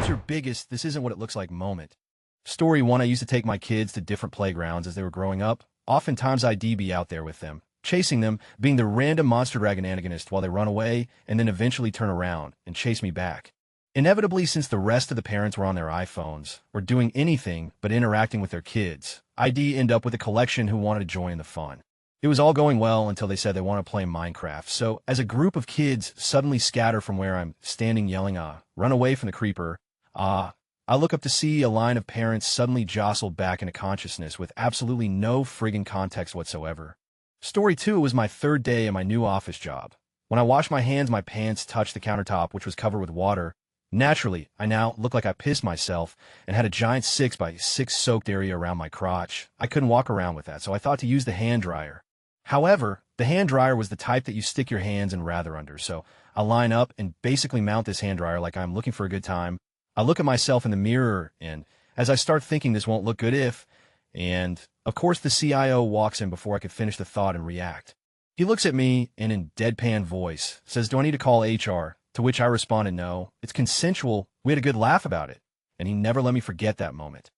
your biggest "this isn't what it looks like" moment? Story 1. I used to take my kids to different playgrounds as they were growing up. Oftentimes I'd be out there with them, chasing them, being the random monster dragon antagonist while they run away and then eventually turn around and chase me back. Inevitably, since the rest of the parents were on their iPhones or doing anything but interacting with their kids, I'd end up with a collection who wanted to join the fun. It was all going well until they said they want to play Minecraft. So as a group of kids suddenly scatter from where I'm standing yelling, run away from the creeper, I look up to see a line of parents suddenly jostled back into consciousness with absolutely no friggin' context whatsoever. Story 2 was my third day in my new office job. When I washed my hands, my pants touched the countertop, which was covered with water. Naturally, I now looked like I pissed myself and had a giant 6x6 soaked area around my crotch. I couldn't walk around with that, so I thought to use the hand dryer. However, the hand dryer was the type that you stick your hands in rather under, so I line up and basically mount this hand dryer like I'm looking for a good time. I look at myself in the mirror, and as I start thinking this won't look good if, and of course the CIO walks in before I could finish the thought and react. He looks at me and in deadpan voice says, "Do I need to call HR?" To which I responded, "No, it's consensual. We had a good laugh about it." And he never let me forget that moment.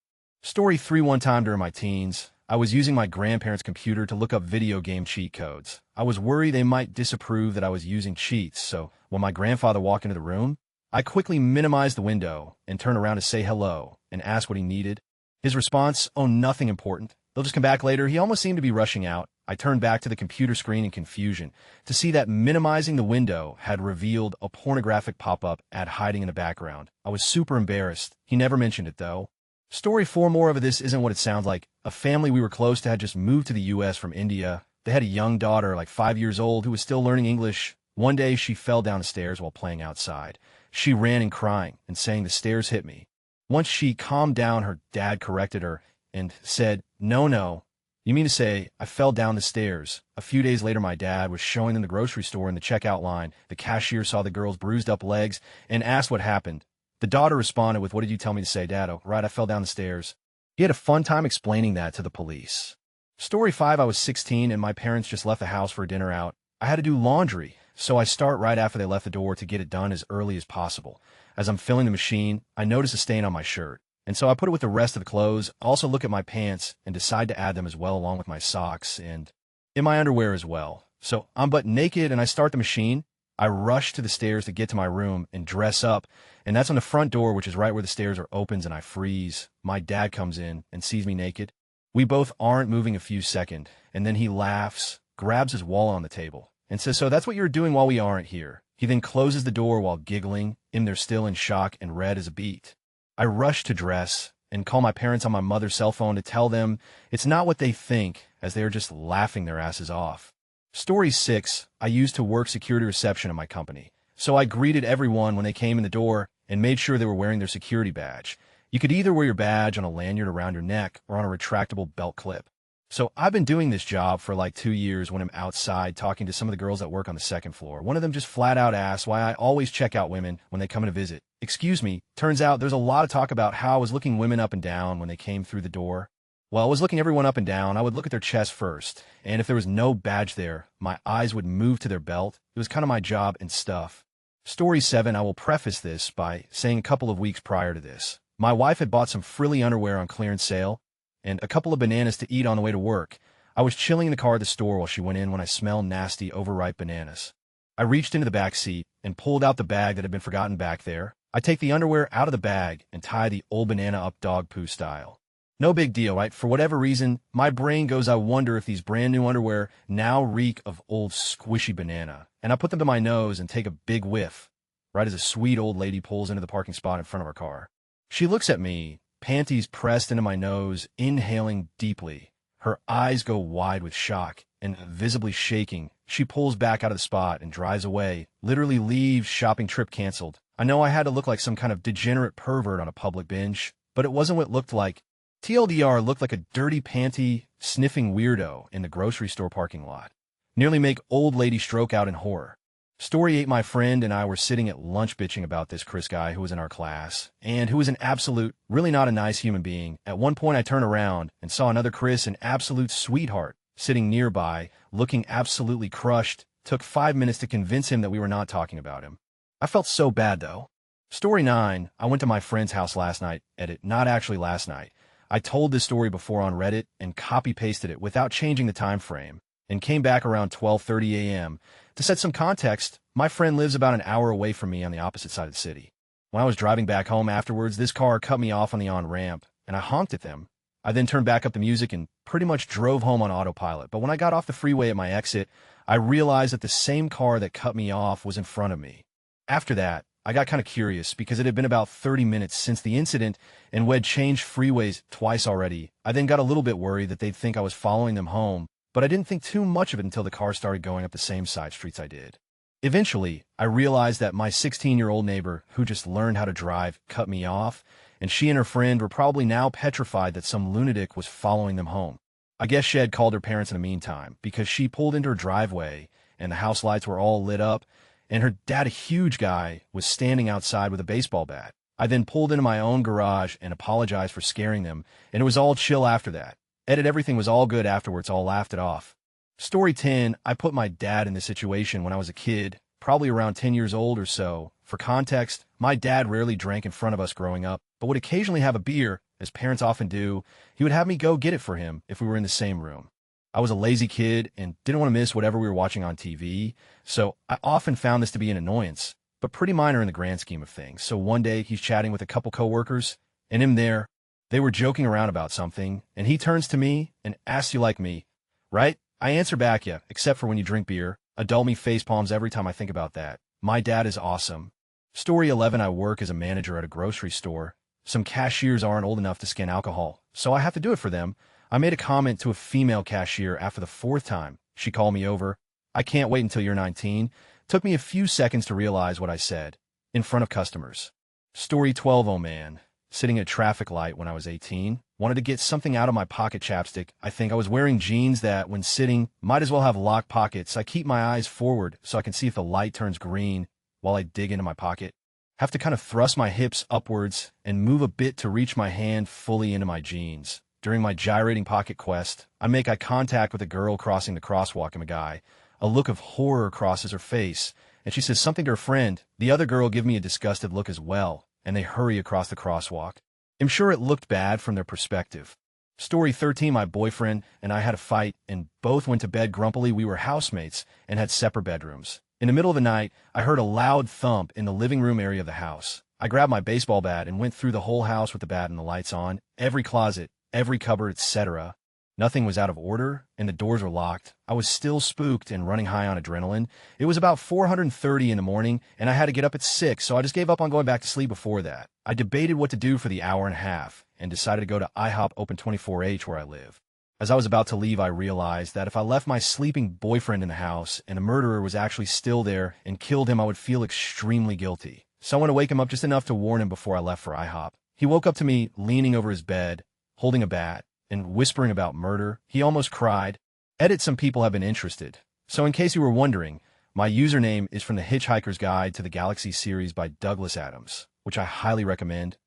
Story 3. One time during my teens, I was using my grandparents' computer to look up video game cheat codes. I was worried they might disapprove that I was using cheats, so when my grandfather walked into the room, I quickly minimized the window and turned around to say hello and ask what he needed. His response, "Oh, nothing important. They'll just come back later." He almost seemed to be rushing out. I turned back to the computer screen in confusion to see that minimizing the window had revealed a pornographic pop-up ad hiding in the background. I was super embarrassed. He never mentioned it, though. Story 4. More of this isn't what it sounds like. A family we were close to had just moved to the U.S. from India. They had a young daughter, like 5 years old, who was still learning English. One day, she fell down the stairs while playing outside. She ran and crying and saying, "The stairs hit me." Once she calmed down, her dad corrected her and said, No, you mean to say I fell down the stairs." A few days later, my dad was showing them the grocery store in the checkout line. The cashier saw the girl's bruised up legs and asked what happened. The daughter responded with, "What did you tell me to say, Dad?" "Oh, right, I fell down the stairs." He had a fun time explaining that to the police. Story 5. I was 16 and my parents just left the house for a dinner out. I had to do laundry, so I start right after they left the door to get it done as early as possible. As I'm filling the machine, I notice a stain on my shirt, and so I put it with the rest of the clothes. I also look at my pants and decide to add them as well, along with my socks and in my underwear as well. So I'm butt naked and I start the machine. I rush to the stairs to get to my room and dress up, and that's on the front door, which is right where the stairs are, opens, and I freeze. My dad comes in and sees me naked. We both aren't moving a few seconds, and then he laughs, grabs his wallet on the table, and says, "So that's what you were doing while we aren't here." He then closes the door while giggling, and they're still in shock and red as a beet. I rush to dress and call my parents on my mother's cell phone to tell them it's not what they think, as they are just laughing their asses off. Story 6. I used to work security reception at my company, so I greeted everyone when they came in the door and made sure they were wearing their security badge. You could either wear your badge on a lanyard around your neck or on a retractable belt clip. So I've been doing this job for like 2 years when I'm outside talking to some of the girls that work on the second floor. One of them just flat out asked why I always check out women when they come in to visit. Excuse me, turns out there's a lot of talk about how I was looking women up and down when they came through the door. While I was looking everyone up and down, I would look at their chest first, and if there was no badge there, my eyes would move to their belt. It was kind of my job and stuff. Story 7. I will preface this by saying a couple of weeks prior to this, my wife had bought some frilly underwear on clearance sale and a couple of bananas to eat on the way to work. I was chilling in the car at the store while she went in when I smelled nasty, overripe bananas. I reached into the back seat and pulled out the bag that had been forgotten back there. I take the underwear out of the bag and tie the old banana up dog poo style. No big deal, right? For whatever reason, my brain goes, I wonder if these brand new underwear now reek of old squishy banana. And I put them to my nose and take a big whiff, right as a sweet old lady pulls into the parking spot in front of our car. She looks at me, panties pressed into my nose, inhaling deeply. Her eyes go wide with shock, and visibly shaking, she pulls back out of the spot and drives away, literally leaves, shopping trip canceled. I know I had to look like some kind of degenerate pervert on a public binge, but it wasn't what it looked like. TLDR looked like a dirty panty, sniffing weirdo in the grocery store parking lot. Nearly make old lady stroke out in horror. Story 8. My friend and I were sitting at lunch bitching about this Chris guy who was in our class, and who was an absolute, really not a nice human being. At one point I turned around and saw another Chris, an absolute sweetheart, sitting nearby, looking absolutely crushed. Took 5 minutes to convince him that we were not talking about him. I felt so bad though. Story 9. I went to my friend's house last night. Edit. Not actually last night. I told this story before on Reddit and copy-pasted it without changing the time frame and came back around 12:30 a.m. To set some context, my friend lives about an hour away from me on the opposite side of the city. When I was driving back home afterwards, this car cut me off on the on-ramp, and I honked at them. I then turned back up the music and pretty much drove home on autopilot. But when I got off the freeway at my exit, I realized that the same car that cut me off was in front of me. After that, I got kind of curious because it had been about 30 minutes since the incident and we'd changed freeways twice already. I then got a little bit worried that they'd think I was following them home, but I didn't think too much of it until the car started going up the same side streets I did. Eventually, I realized that my 16-year-old neighbor, who just learned how to drive, cut me off, and she and her friend were probably now petrified that some lunatic was following them home. I guess she had called her parents in the meantime because she pulled into her driveway and the house lights were all lit up, and her dad, a huge guy, was standing outside with a baseball bat. I then pulled into my own garage and apologized for scaring them, and it was all chill after that. Edit. Everything was all good afterwards, all laughed it off. Story 10. I put my dad in this situation when I was a kid, probably around 10 years old or so. For context, my dad rarely drank in front of us growing up, but would occasionally have a beer, as parents often do. He would have me go get it for him if we were in the same room. I was a lazy kid and didn't want to miss whatever we were watching on TV, so I often found this to be an annoyance, but pretty minor in the grand scheme of things. So one day he's chatting with a couple coworkers, and him there, they were joking around about something, and he turns to me and asks, "You like me, right?" I answer back, "Yeah, except for when you drink beer." Adult me face palms every time I think about that. My dad is awesome. Story 11. I work as a manager at a grocery store. Some cashiers aren't old enough to scan alcohol, so I have to do it for them. I made a comment to a female cashier after the fourth time. She called me over. "I can't wait until you're 19. Took me a few seconds to realize what I said. In front of customers. Story 12. Oh man. Sitting at a traffic light when I was 18. Wanted to get something out of my pocket chapstick. I think I was wearing jeans that, when sitting, might as well have locked pockets. I keep my eyes forward so I can see if the light turns green while I dig into my pocket. Have to kind of thrust my hips upwards and move a bit to reach my hand fully into my jeans. During my gyrating pocket quest, I make eye contact with a girl crossing the crosswalk and a guy. A look of horror crosses her face, and she says something to her friend. The other girl give me a disgusted look as well, and they hurry across the crosswalk. I'm sure it looked bad from their perspective. Story 13. My boyfriend and I had a fight, and both went to bed grumpily. We were housemates and had separate bedrooms. In the middle of the night, I heard a loud thump in the living room area of the house. I grabbed my baseball bat and went through the whole house with the bat and the lights on, every closet, every cupboard, etc. Nothing was out of order, and the doors were locked. I was still spooked and running high on adrenaline. It was about 4:30 in the morning, and I had to get up at 6, so I just gave up on going back to sleep before that. I debated what to do for the hour and a half, and decided to go to IHOP Open 24H where I live. As I was about to leave, I realized that if I left my sleeping boyfriend in the house, and a murderer was actually still there and killed him, I would feel extremely guilty. So I wanted to wake him up just enough to warn him before I left for IHOP. He woke up to me leaning over his bed, holding a bat, and whispering about murder. He almost cried. Edit. Some people have been interested. So in case you were wondering, my username is from the Hitchhiker's Guide to the Galaxy series by Douglas Adams, which I highly recommend.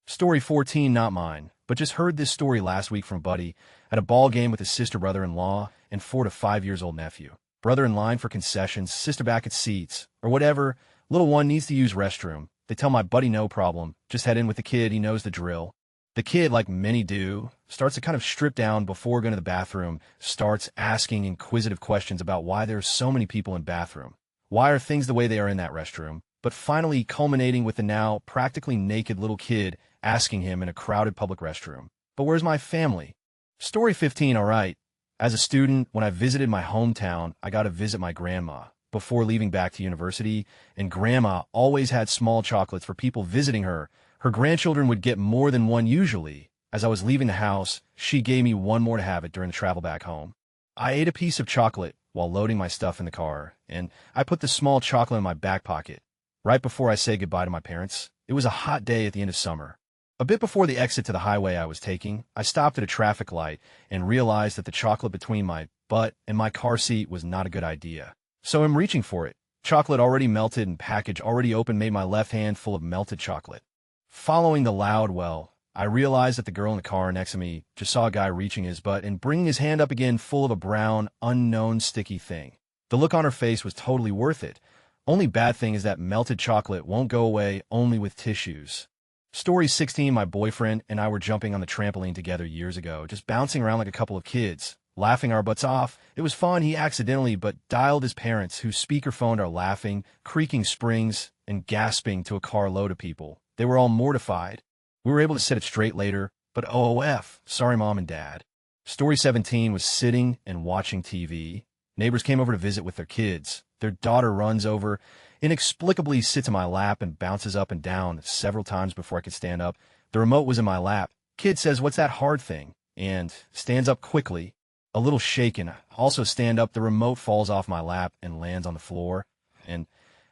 Story 14. Not mine, but just heard this story last week from Buddy at a ball game with his sister brother-in-law and 4 to 5 years old nephew. Brother in line for concessions, sister back at seats, or whatever. Little one needs to use restroom. They tell my buddy no problem, just head in with the kid, he knows the drill. The kid, like many do, starts to kind of strip down before going to the bathroom, starts asking inquisitive questions about why there are so many people in bathroom. Why are things the way they are in that restroom? But finally culminating with the now practically naked little kid asking him in a crowded public restroom, "But where's my family?" Story 15. All right. As a student, when I visited my hometown, I got to visit my grandma before leaving back to university, and grandma always had small chocolates for people visiting her. Her grandchildren would get more than one usually. As I was leaving the house, she gave me one more to have it during the travel back home. I ate a piece of chocolate while loading my stuff in the car, and I put the small chocolate in my back pocket. Right before I said goodbye to my parents, it was a hot day at the end of summer. A bit before the exit to the highway I was taking, I stopped at a traffic light and realized that the chocolate between my butt and my car seat was not a good idea. So I'm reaching for it. Chocolate already melted and package already open made my left hand full of melted chocolate. Following the loud well, I realized that the girl in the car next to me just saw a guy reaching his butt and bringing his hand up again full of a brown, unknown sticky thing. The look on her face was totally worth it. Only bad thing is that melted chocolate won't go away only with tissues. Story 16, my boyfriend and I were jumping on the trampoline together years ago, just bouncing around like a couple of kids, laughing our butts off. It was fun. He accidentally but dialed his parents, who speakerphoned our laughing, creaking springs, and gasping to a car load of people. They were all mortified. We were able to set it straight later, but OOF, sorry mom and dad. Story 17 was sitting and watching TV. Neighbors came over to visit with their kids. Their daughter runs over, inexplicably sits in my lap and bounces up and down several times before I could stand up. The remote was in my lap. Kid says, "What's that hard thing?" and stands up quickly, a little shaken. I also stand up. The remote falls off my lap and lands on the floor. And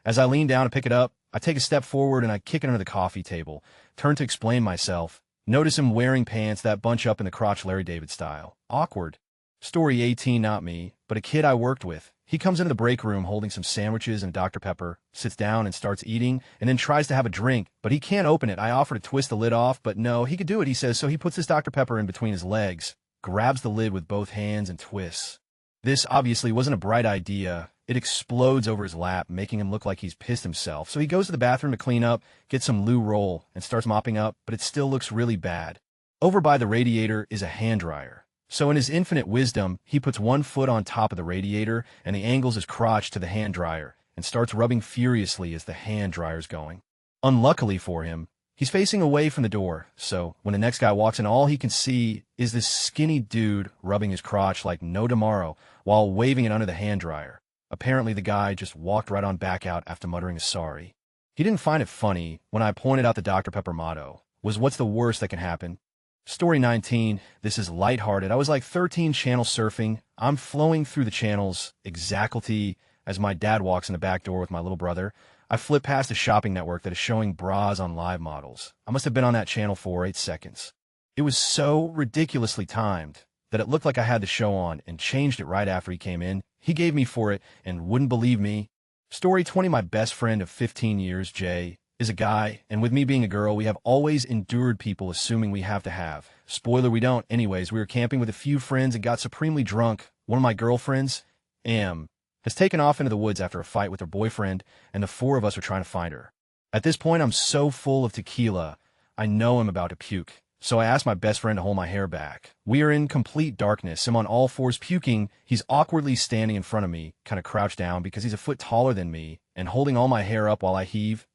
as I lean down to pick it up, I take a step forward and I kick it under the coffee table, turn to explain myself. Notice him wearing pants that bunch up in the crotch Larry David style. Awkward. Story 18, not me, but a kid I worked with. He comes into the break room holding some sandwiches and Dr. Pepper, sits down and starts eating, and then tries to have a drink, but he can't open it. I offer to twist the lid off, but no, he could do it, he says, so he puts his Dr. Pepper in between his legs, grabs the lid with both hands and twists. This obviously wasn't a bright idea. It explodes over his lap, making him look like he's pissed himself. So he goes to the bathroom to clean up, gets some loo roll, and starts mopping up, but it still looks really bad. Over by the radiator is a hand dryer. So in his infinite wisdom, he puts one foot on top of the radiator and he angles his crotch to the hand dryer and starts rubbing furiously as the hand dryer's going. Unluckily for him, he's facing away from the door, so when the next guy walks in, all he can see is this skinny dude rubbing his crotch like no tomorrow while waving it under the hand dryer. Apparently the guy just walked right on back out after muttering a sorry. He didn't find it funny when I pointed out the Dr. Pepper motto was, "What's the worst that can happen?" Story 19, this is lighthearted. I was like 13 channel surfing. I'm flowing through the channels exactly as my dad walks in the back door with my little brother. I flip past a shopping network that is showing bras on live models. I must have been on that channel for 8 seconds. It was so ridiculously timed that it looked like I had the show on and changed it right after he came in. He gave me for it and wouldn't believe me. Story 20, my best friend of 15 years, Jay, is a guy, and with me being a girl, we have always endured people assuming we have to have. Spoiler, we don't. Anyways, we were camping with a few friends and got supremely drunk. One of my girlfriends, Am, has taken off into the woods after a fight with her boyfriend, and the 4 of us are trying to find her. At this point, I'm so full of tequila, I know I'm about to puke. So I asked my best friend to hold my hair back. We are in complete darkness. I'm on all fours puking. He's awkwardly standing in front of me, kind of crouched down because he's a foot taller than me, and holding all my hair up while I heave.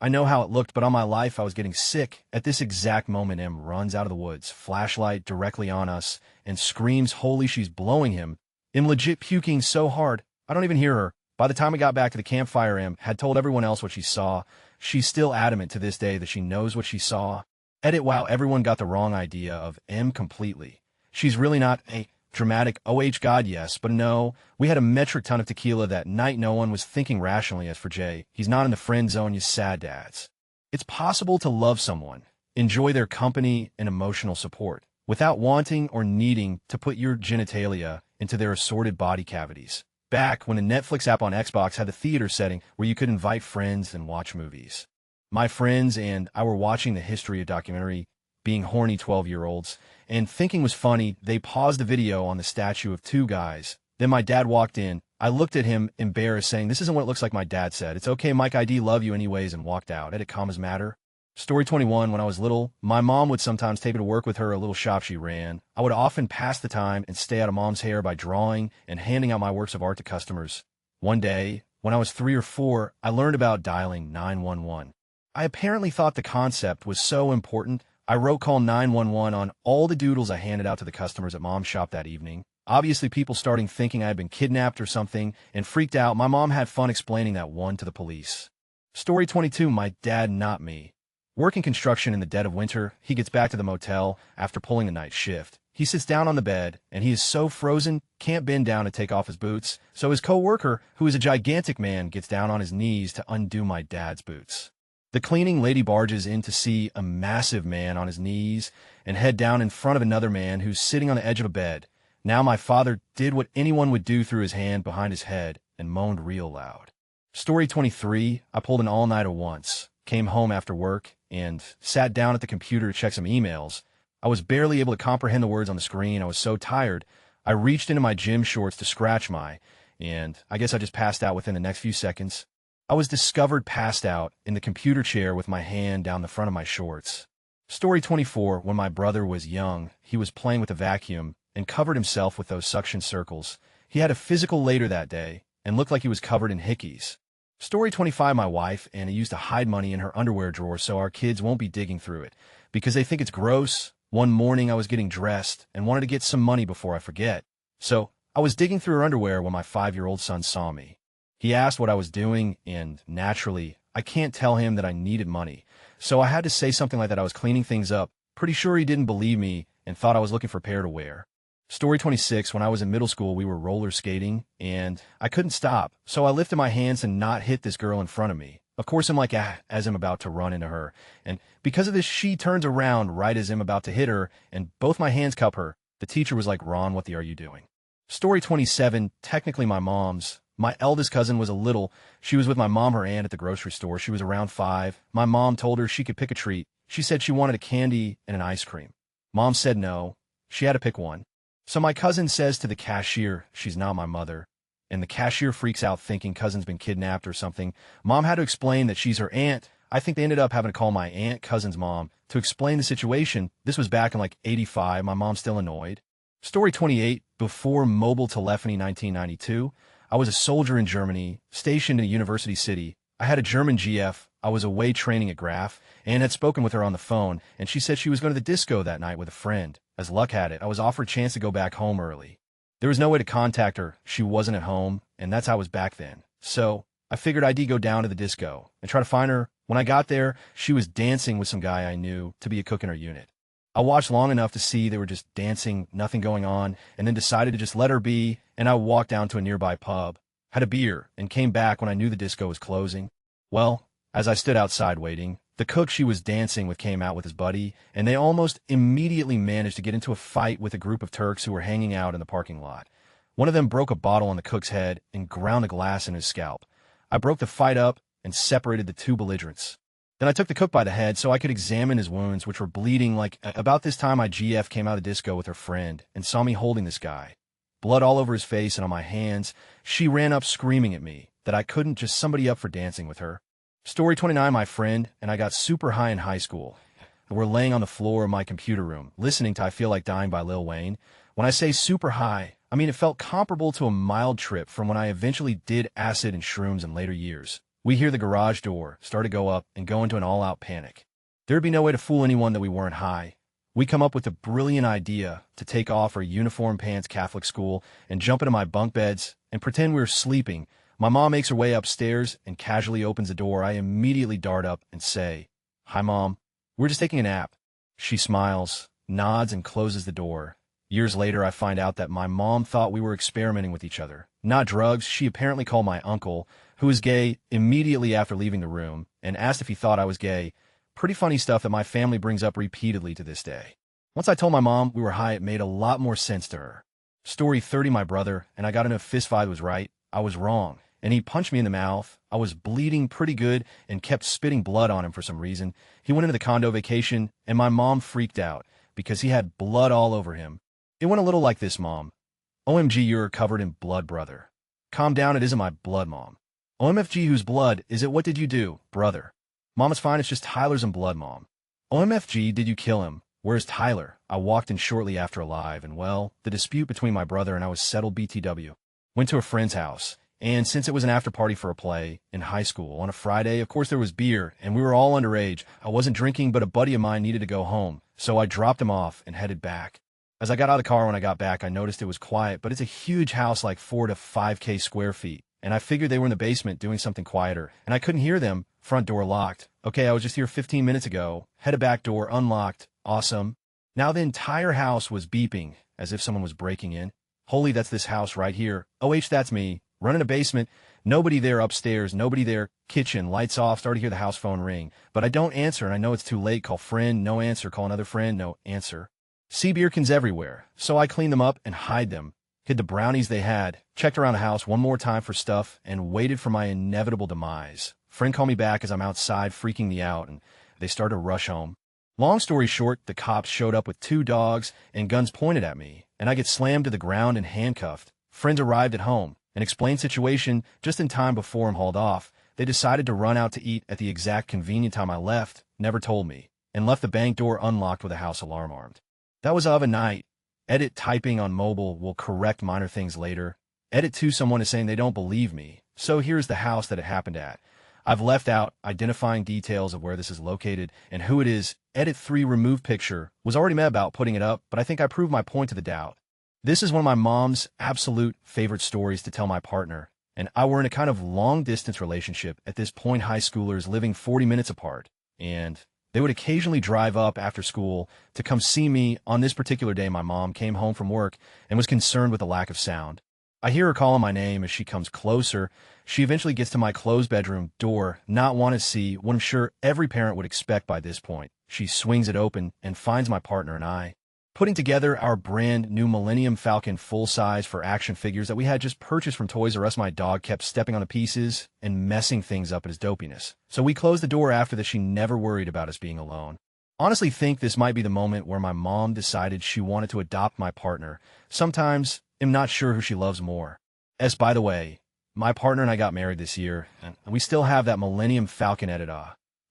I know how it looked, but on my life I was getting sick. At this exact moment, Em runs out of the woods, flashlight directly on us, and screams, holy, she's blowing him. Em legit puking so hard, I don't even hear her. By the time we got back to the campfire, Em had told everyone else what she saw. She's still adamant to this day that she knows what she saw. Edit, wow, everyone got the wrong idea of M completely. She's really not a dramatic, God, yes, but no, we had a metric ton of tequila that night. No one was thinking rationally. As for Jay, he's not in the friend zone, you sad dads. It's possible to love someone, enjoy their company and emotional support, without wanting or needing to put your genitalia into their assorted body cavities. Back when the Netflix app on Xbox had the theater setting where you could invite friends and watch movies. My friends and I were watching the history of documentary, being horny 12-year-olds, and thinking was funny. They paused the video on the statue of 2 guys. Then my dad walked in. I looked at him, embarrassed, saying, "This isn't what it looks like." My dad said, "It's okay, Mike, ID, love you anyways," and walked out. Edit, commas matter. Story 21, when I was little, my mom would sometimes take me to work with her, a little shop she ran. I would often pass the time and stay out of mom's hair by drawing and handing out my works of art to customers. One day, when I was 3 or 4, I learned about dialing 911. I apparently thought the concept was so important, I wrote call 911 on all the doodles I handed out to the customers at mom's shop that evening. Obviously, people starting thinking I had been kidnapped or something and freaked out. My mom had fun explaining that one to the police. Story 22, my dad, not me. Working construction in the dead of winter, he gets back to the motel after pulling the night shift. He sits down on the bed, and he is so frozen, can't bend down to take off his boots, so his co-worker, who is a gigantic man, gets down on his knees to undo my dad's boots. The cleaning lady barges in to see a massive man on his knees and head down in front of another man who's sitting on the edge of a bed. Now my father did what anyone would do, threw his hand behind his head and moaned real loud. Story 23, I pulled an all-nighter once, came home after work, and sat down at the computer to check some emails. I was barely able to comprehend the words on the screen. I was so tired. I reached into my gym shorts to scratch my and I guess I just passed out within the next few seconds. I was discovered passed out in the computer chair with my hand down the front of my shorts. Story 24, when my brother was young, he was playing with a vacuum and covered himself with those suction circles. He had a physical later that day and looked like he was covered in hickeys. Story 25, my wife, Anna, used to hide money in her underwear drawer so our kids won't be digging through it because they think it's gross. One morning I was getting dressed and wanted to get some money before I forget. So I was digging through her underwear when my 5-year-old son saw me. He asked what I was doing, and naturally, I can't tell him that I needed money. So I had to say something like that I was cleaning things up. Pretty sure he didn't believe me and thought I was looking for a pair to wear. Story 26, when I was in middle school, we were roller skating, and I couldn't stop. So I lifted my hands and not hit this girl in front of me. Of course, I'm like, as I'm about to run into her. And because of this, she turns around right as I'm about to hit her, and both my hands cup her. The teacher was like, Ron, what the are you doing? Story 27, technically my mom's. My eldest cousin was little. She was with my mom, her aunt, at the grocery store. She was around 5. My mom told her she could pick a treat. She said she wanted a candy and an ice cream. Mom said no. She had to pick one. So my cousin says to the cashier, she's not my mother. And the cashier freaks out thinking cousin's been kidnapped or something. Mom had to explain that she's her aunt. I think they ended up having to call my aunt, cousin's mom, to explain the situation. This was back in like 85. My mom's still annoyed. Story 28, before mobile telephony 1992. I was a soldier in Germany, stationed in a university city. I had a German GF. I was away training at Graf, and had spoken with her on the phone, and she said she was going to the disco that night with a friend. As luck had it, I was offered a chance to go back home early. There was no way to contact her. She wasn't at home, and that's how I was back then. So I figured I'd go down to the disco and try to find her. When I got there, she was dancing with some guy I knew to be a cook in her unit. I watched long enough to see they were just dancing, nothing going on, and then decided to just let her be, and I walked down to a nearby pub, had a beer, and came back when I knew the disco was closing. Well, as I stood outside waiting, the cook she was dancing with came out with his buddy, and they almost immediately managed to get into a fight with a group of Turks who were hanging out in the parking lot. One of them broke a bottle on the cook's head and ground a glass in his scalp. I broke the fight up and separated the two belligerents. Then I took the cook by the head so I could examine his wounds, which were bleeding. Like about this time, my GF came out of the disco with her friend and saw me holding this guy. Blood all over his face and on my hands. She ran up screaming at me that I couldn't just somebody up for dancing with her. Story 29, my friend and I got super high in high school. We're laying on the floor of my computer room, listening to I Feel Like Dying by Lil Wayne. When I say super high, I mean it felt comparable to a mild trip from when I eventually did acid and shrooms in later years. We hear the garage door start to go up and go into an all-out panic. There'd be no way to fool anyone that we weren't high. We come up with the brilliant idea to take off our uniform pants Catholic school and jump into my bunk beds and pretend we were sleeping. My mom makes her way upstairs and casually opens the door. I immediately dart up and say, "Hi, Mom. We're just taking a nap." She smiles, nods, and closes the door. Years later, I find out that my mom thought we were experimenting with each other. Not drugs. She apparently called my uncle, who was gay, immediately after leaving the room and asked if he thought I was gay. Pretty funny stuff that my family brings up repeatedly to this day. Once I told my mom we were high, it made a lot more sense to her. Story 30, my brother, and I got in a fist fight was right. I was wrong. And he punched me in the mouth. I was bleeding pretty good and kept spitting blood on him for some reason. He went into the condo vacation, and my mom freaked out because he had blood all over him. It went a little like this, Mom. OMG, you're covered in blood, brother. Calm down, it isn't my blood, Mom. OMFG, whose blood is it? What did you do, brother? Mom, it's fine, it's just Tyler's in blood, Mom. OMFG, did you kill him? Where's Tyler? I walked in shortly after alive, and well, the dispute between my brother and I was settled BTW. Went to a friend's house, and since it was an after party for a play in high school on a Friday, of course there was beer, and we were all underage. I wasn't drinking, but a buddy of mine needed to go home, so I dropped him off and headed back. As I got out of the car when I got back, I noticed it was quiet, but it's a huge house, like 4 to 5K square feet. And I figured they were in the basement doing something quieter, and I couldn't hear them. Front door locked. Okay, I was just here 15 minutes ago. Headed back door unlocked. Awesome. Now the entire house was beeping, as if someone was breaking in. Holy, that's this house right here. OH, that's me. Running a basement. Nobody there upstairs. Nobody there. Kitchen. Lights off. Start to hear the house phone ring. But I don't answer, and I know it's too late. Call friend. No answer. Call another friend. No answer. See beer cans everywhere. So I cleaned them up and hide them. Hid the brownies they had, checked around the house one more time for stuff, and waited for my inevitable demise. Friend called me back as I'm outside freaking me out, and they started to rush home. Long story short, the cops showed up with 2 dogs and guns pointed at me, and I get slammed to the ground and handcuffed. Friends arrived at home. and explained situation just in time before I'm hauled off. They decided to run out to eat at the exact convenient time I left, never told me, and left the bank door unlocked with a house alarm armed. That was of a night. Edit typing on mobile will correct minor things later. Edit 2 someone is saying they don't believe me, so here's the house that it happened at. I've left out identifying details of where this is located and who it is. Edit 3 remove picture was already mad about putting it up, but I think I proved my point to the doubt. This is one of my mom's absolute favorite stories to tell my partner, and I were in a kind of long-distance relationship at this point, high schoolers living 40 minutes apart, and they would occasionally drive up after school to come see me. On this particular day, my mom came home from work and was concerned with the lack of sound. I hear her calling my name as she comes closer. She eventually gets to my closed bedroom door, not want to see what I'm sure every parent would expect by this point. She swings it open and finds my partner and I, putting together our brand new Millennium Falcon full-size for action figures that we had just purchased from Toys R Us. My dog kept stepping on the pieces and messing things up at his dopiness. So we closed the door after that. She never worried about us being alone. Honestly think this might be the moment where my mom decided she wanted to adopt my partner. Sometimes I'm not sure who she loves more. As by the way, my partner and I got married this year, and we still have that Millennium Falcon edit.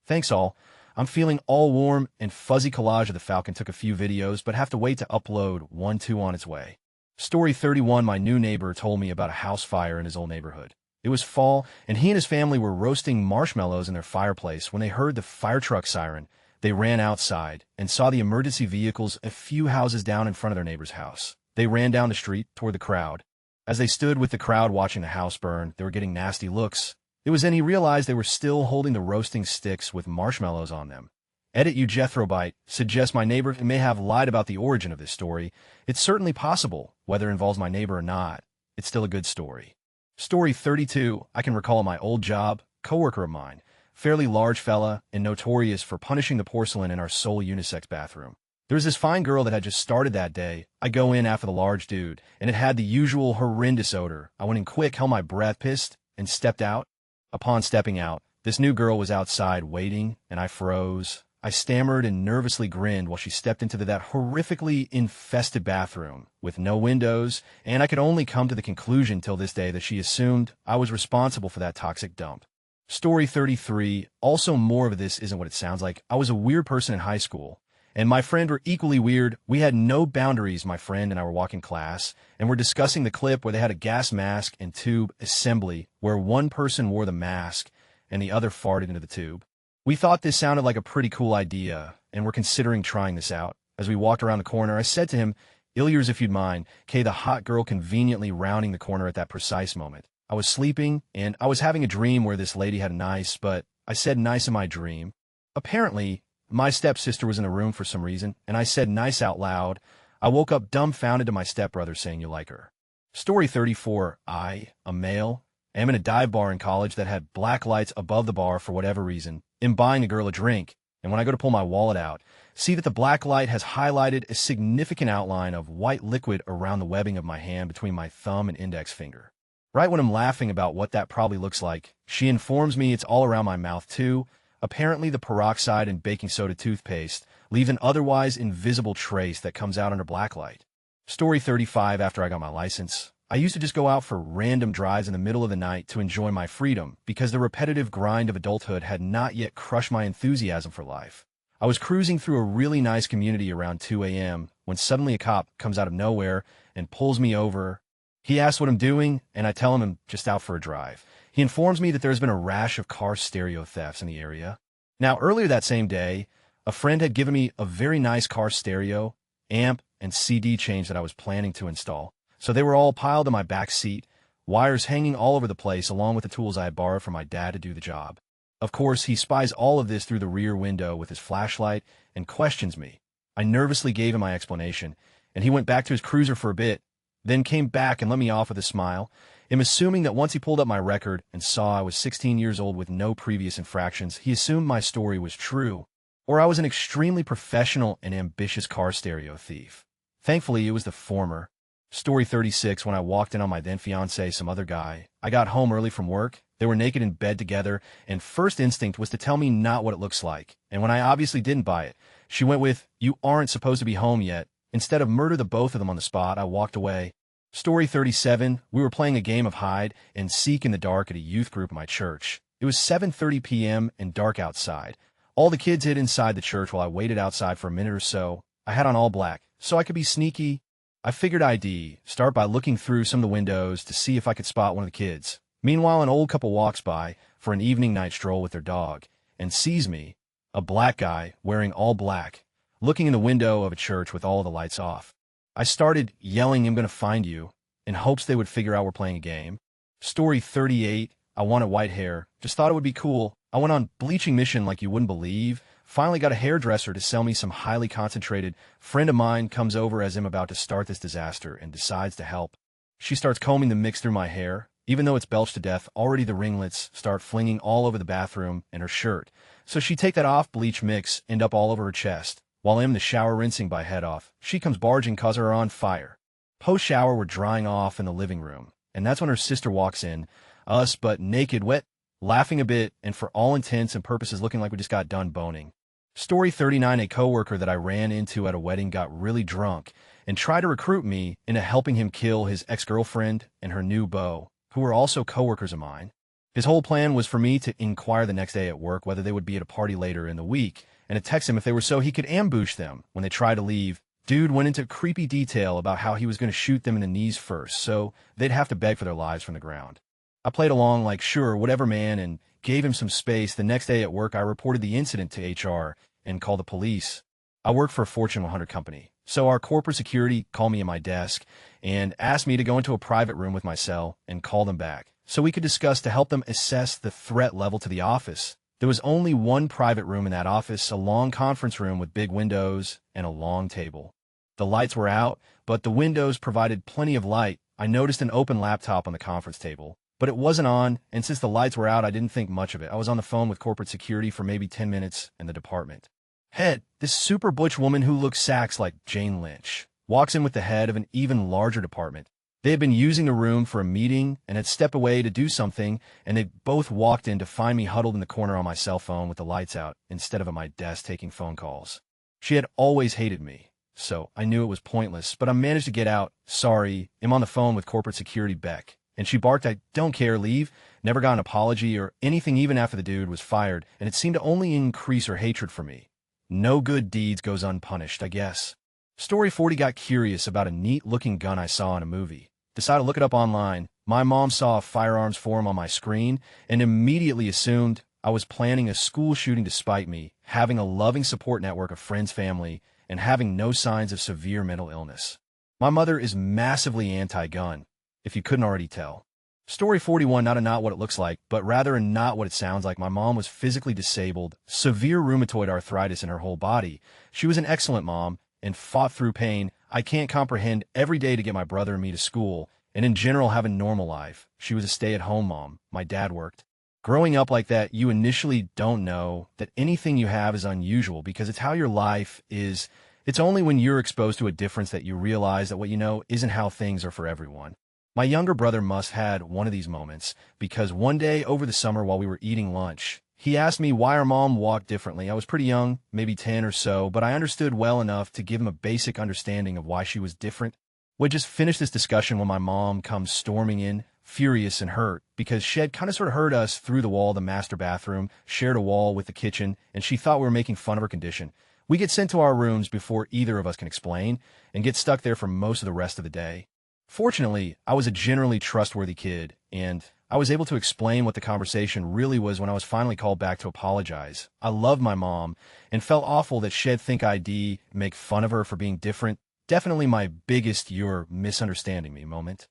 Thanks all. I'm feeling all warm and fuzzy. Collage of the Falcon. Took a few videos, but have to wait to upload 1-2 on its way. Story 31. My new neighbor told me about a house fire in his old neighborhood. It was fall, and he and his family were roasting marshmallows in their fireplace when they heard the fire truck siren. They ran outside and saw the emergency vehicles a few houses down in front of their neighbor's house. They ran down the street toward the crowd. As they stood with the crowd watching the house burn, they were getting nasty looks. It was then he realized they were still holding the roasting sticks with marshmallows on them. Edit you Jethro Bite suggests my neighbor may have lied about the origin of this story. It's certainly possible, whether it involves my neighbor or not. It's still a good story. Story 32. I can recall my old job, coworker of mine, fairly large fella and notorious for punishing the porcelain in our sole unisex bathroom. There was this fine girl that had just started that day. I go in after the large dude, and it had the usual horrendous odor. I went in quick, held my breath, pissed, and stepped out. Upon stepping out, this new girl was outside waiting, and I froze. I stammered and nervously grinned while she stepped into that horrifically infested bathroom with no windows, and I could only come to the conclusion till this day that she assumed I was responsible for that toxic dump. Story 33. Also, more of this isn't what it sounds like. I was a weird person in high school, and my friend were equally weird. We had no boundaries. My friend and I were walking class, and we're discussing the clip where they had a gas mask and tube assembly where one person wore the mask and the other farted into the tube. We thought this sounded like a pretty cool idea, and we're considering trying this out. As we walked around the corner, I said to him, "Ilyars, if you'd mind." The hot girl conveniently rounding the corner at that precise moment. I was sleeping, and I was having a dream where this lady had a nice, but I said nice in my dream. Apparently, my stepsister was in the room for some reason, and I said nice out loud. I woke up dumbfounded to my stepbrother saying you like her. Story 34. I, a male, am in a dive bar in college that had black lights above the bar for whatever reason. I'm buying a girl a drink, and when I go to pull my wallet out, see that the black light has highlighted a significant outline of white liquid around the webbing of my hand between my thumb and index finger. Right when I'm laughing about what that probably looks like, she informs me it's all around my mouth too. Apparently the peroxide and baking soda toothpaste leave an otherwise invisible trace that comes out under black light. Story 35. After I got my license, I used to just go out for random drives in the middle of the night to enjoy my freedom because the repetitive grind of adulthood had not yet crushed my enthusiasm for life. I was cruising through a really nice community around 2 a.m. when suddenly a cop comes out of nowhere and pulls me over. He asks what I'm doing, and I tell him I'm just out for a drive. He informs me that there's been a rash of car stereo thefts in the area. Now, earlier that same day, a friend had given me a very nice car stereo, amp, and CD change that I was planning to install. So they were all piled in my back seat, wires hanging all over the place along with the tools I had borrowed from my dad to do the job. Of course, he spies all of this through the rear window with his flashlight and questions me. I nervously gave him my explanation, and he went back to his cruiser for a bit, then came back and let me off with a smile. I'm assuming that once he pulled up my record and saw I was 16 years old with no previous infractions, he assumed my story was true, or I was an extremely professional and ambitious car stereo thief. Thankfully, it was the former. Story 36. When I walked in on my then fiancé, some other guy, I got home early from work. They were naked in bed together, and first instinct was to tell me not what it looks like. And when I obviously didn't buy it, she went with, "You aren't supposed to be home yet." Instead of murder the both of them on the spot, I walked away. Story 37, we were playing a game of hide and seek in the dark at a youth group at my church. It was 7:30 p.m. and dark outside. All the kids hid inside the church while I waited outside for a minute or so. I had on all black, so I could be sneaky. I figured I'd start by looking through some of the windows to see if I could spot one of the kids. Meanwhile, an old couple walks by for an evening night stroll with their dog and sees me, a black guy wearing all black, looking in the window of a church with all the lights off. I started yelling, "I'm going to find you," in hopes they would figure out we're playing a game. Story 38, I wanted white hair. Just thought it would be cool. I went on bleaching mission like you wouldn't believe. Finally got a hairdresser to sell me some highly concentrated. Friend of mine comes over as I'm about to start this disaster and decides to help. She starts combing the mix through my hair. Even though it's belched to death, already the ringlets start flinging all over the bathroom and her shirt. So she take that off bleach mix, end up all over her chest. While I'm in the shower rinsing my head off, she comes barging cause her on fire. Post-shower, we're drying off in the living room. And that's when her sister walks in, us but naked, wet, laughing a bit, and for all intents and purposes looking like we just got done boning. Story 39, a coworker that I ran into at a wedding got really drunk and tried to recruit me into helping him kill his ex-girlfriend and her new beau, who were also coworkers of mine. His whole plan was for me to inquire the next day at work whether they would be at a party later in the week, and to text him if they were so he could ambush them when they tried to leave. Dude went into creepy detail about how he was going to shoot them in the knees first, so they'd have to beg for their lives from the ground. I played along like, sure, whatever, man, and gave him some space. The next day at work, I reported the incident to HR and called the police. I work for a Fortune 100 company, so our corporate security called me at my desk and asked me to go into a private room with my cell and call them back so we could discuss to help them assess the threat level to the office. There was only one private room in that office, a long conference room with big windows and a long table. The lights were out, but the windows provided plenty of light. I noticed an open laptop on the conference table, but it wasn't on, and since the lights were out, I didn't think much of it. I was on the phone with corporate security for maybe 10 minutes in the department. Head, this super butch woman who looks sacks like Jane Lynch, walks in with the head of an even larger department. They had been using the room for a meeting and had stepped away to do something, and they both walked in to find me huddled in the corner on my cell phone with the lights out instead of at my desk taking phone calls. She had always hated me, so I knew it was pointless, but I managed to get out. "Sorry, I'm on the phone with corporate security, Beck." And she barked, "I don't care, leave." Never got an apology or anything even after the dude was fired, and it seemed to only increase her hatred for me. No good deeds goes unpunished, I guess. Story 40, got curious about a neat-looking gun I saw in a movie. Decided to look it up online. My mom saw a firearms forum on my screen and immediately assumed I was planning a school shooting to spite me, having a loving support network of friends, family, and having no signs of severe mental illness. My mother is massively anti-gun, if you couldn't already tell. Story 41, not what it looks like, but rather not what it sounds like. My mom was physically disabled, severe rheumatoid arthritis in her whole body. She was an excellent mom and fought through pain. I can't comprehend every day to get my brother and me to school, and in general have a normal life. She was a stay-at-home mom. My dad worked. Growing up like that, you initially don't know that anything you have is unusual because it's how your life is. It's only when you're exposed to a difference that you realize that what you know isn't how things are for everyone. My younger brother must had one of these moments because one day over the summer while we were eating lunch, he asked me why our mom walked differently. I was pretty young, maybe 10 or so, but I understood well enough to give him a basic understanding of why she was different. We just finished this discussion when my mom comes storming in, furious and hurt, because she had kind of sort of heard us through the wall of the master bathroom, shared a wall with the kitchen, and she thought we were making fun of her condition. We get sent to our rooms before either of us can explain, and get stuck there for most of the rest of the day. Fortunately, I was a generally trustworthy kid, and I was able to explain what the conversation really was when I was finally called back to apologize. I loved my mom, and felt awful that she'd think I'd make fun of her for being different. Definitely my biggest "you're misunderstanding me" moment.